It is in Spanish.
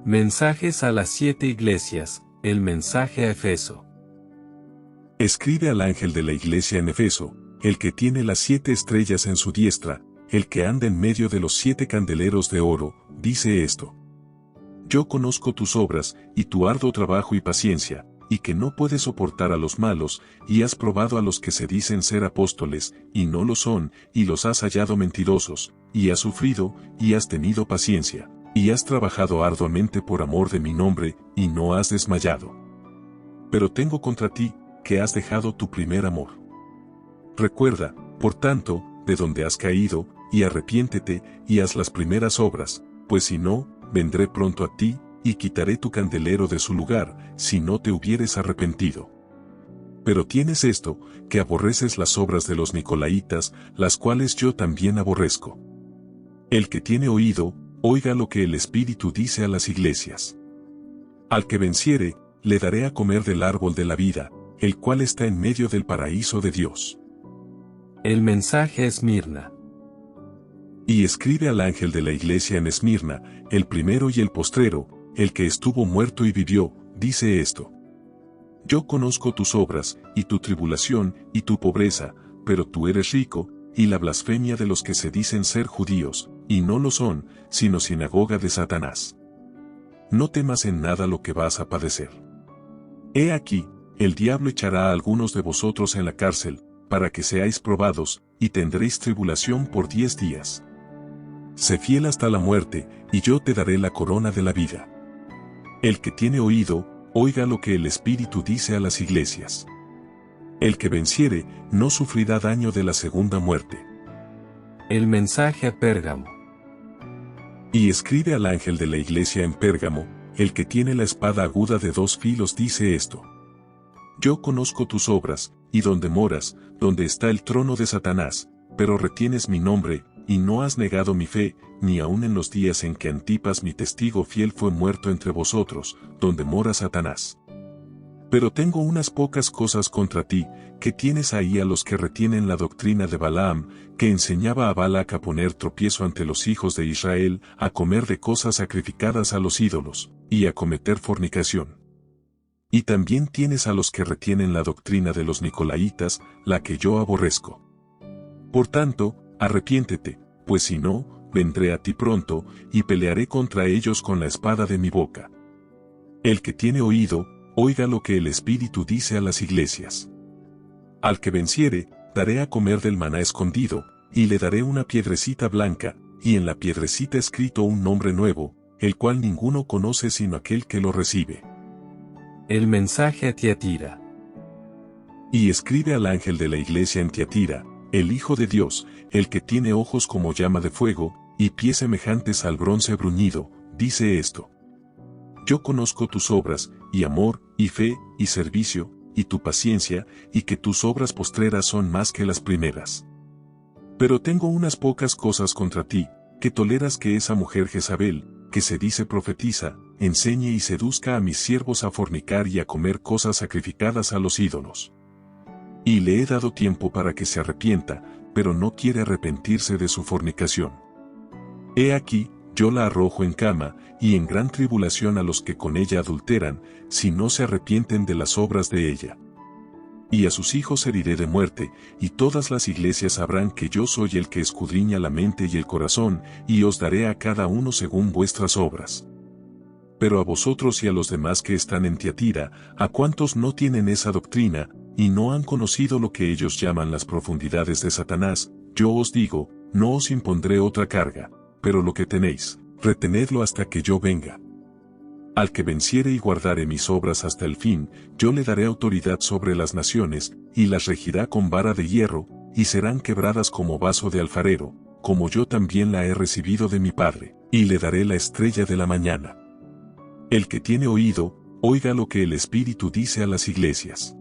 Mensajes a las 7 iglesias, el mensaje a Efeso. Escribe al ángel de la iglesia en Efeso, el que tiene las 7 estrellas en su diestra, el que anda en medio de los 7 candeleros de oro, dice esto. Yo conozco tus obras, y tu arduo trabajo y paciencia, y que no puedes soportar a los malos, y has probado a los que se dicen ser apóstoles, y no lo son, y los has hallado mentirosos, y has sufrido, y has tenido paciencia, y has trabajado arduamente por amor de mi nombre, y no has desmayado. Pero tengo contra ti, que has dejado tu primer amor. Recuerda, por tanto, de donde has caído, y arrepiéntete, y haz las primeras obras, pues si no, vendré pronto a ti, y quitaré tu candelero de su lugar, si no te hubieres arrepentido. Pero tienes esto, que aborreces las obras de los nicolaítas, las cuales yo también aborrezco. El que tiene oído, oiga lo que el Espíritu dice a las iglesias. Al que venciere, le daré a comer del árbol de la vida, el cual está en medio del paraíso de Dios. El mensaje a Esmirna. Y escribe al ángel de la iglesia en Esmirna, el primero y el postrero, el que estuvo muerto y vivió, dice esto. Yo conozco tus obras, y tu tribulación, y tu pobreza, pero tú eres rico, y la blasfemia de los que se dicen ser judíos, y no lo son, sino sinagoga de Satanás. No temas en nada lo que vas a padecer. He aquí, el diablo echará a algunos de vosotros en la cárcel, para que seáis probados, y tendréis tribulación por 10 días. Sé fiel hasta la muerte, y yo te daré la corona de la vida. El que tiene oído, oiga lo que el Espíritu dice a las iglesias. El que venciere, no sufrirá daño de la segunda muerte. El mensaje a Pérgamo. Y escribe al ángel de la iglesia en Pérgamo, el que tiene la espada aguda de 2 filos dice esto. Yo conozco tus obras, y donde moras, donde está el trono de Satanás, pero retienes mi nombre, y no has negado mi fe, ni aun en los días en que Antipas mi testigo fiel fue muerto entre vosotros, donde mora Satanás. Pero tengo unas pocas cosas contra ti, que tienes ahí a los que retienen la doctrina de Balaam, que enseñaba a Balac a poner tropiezo ante los hijos de Israel, a comer de cosas sacrificadas a los ídolos, y a cometer fornicación. Y también tienes a los que retienen la doctrina de los nicolaítas, la que yo aborrezco. Por tanto, arrepiéntete, pues si no, vendré a ti pronto, y pelearé contra ellos con la espada de mi boca. El que tiene oído, oiga lo que el Espíritu dice a las iglesias. Al que venciere, daré a comer del maná escondido, y le daré una piedrecita blanca, y en la piedrecita escrito un nombre nuevo, el cual ninguno conoce sino aquel que lo recibe. El mensaje a Tiatira. Y escribe al ángel de la iglesia en Tiatira, el Hijo de Dios, el que tiene ojos como llama de fuego, y pies semejantes al bronce bruñido, dice esto. Yo conozco tus obras, y amor, y fe, y servicio, y tu paciencia, y que tus obras postreras son más que las primeras. Pero tengo unas pocas cosas contra ti, que toleras que esa mujer Jezabel, que se dice profetiza, enseñe y seduzca a mis siervos a fornicar y a comer cosas sacrificadas a los ídolos. Y le he dado tiempo para que se arrepienta, pero no quiere arrepentirse de su fornicación. He aquí, yo la arrojo en cama, y en gran tribulación a los que con ella adulteran, si no se arrepienten de las obras de ella. Y a sus hijos heriré de muerte, y todas las iglesias sabrán que yo soy el que escudriña la mente y el corazón, y os daré a cada uno según vuestras obras. Pero a vosotros y a los demás que están en Tiatira, a cuantos no tienen esa doctrina, y no han conocido lo que ellos llaman las profundidades de Satanás, yo os digo, no os impondré otra carga, pero lo que tenéis, retenedlo hasta que yo venga. Al que venciere y guardare mis obras hasta el fin, yo le daré autoridad sobre las naciones, y las regirá con vara de hierro, y serán quebradas como vaso de alfarero, como yo también la he recibido de mi Padre, y le daré la estrella de la mañana. El que tiene oído, oiga lo que el Espíritu dice a las iglesias.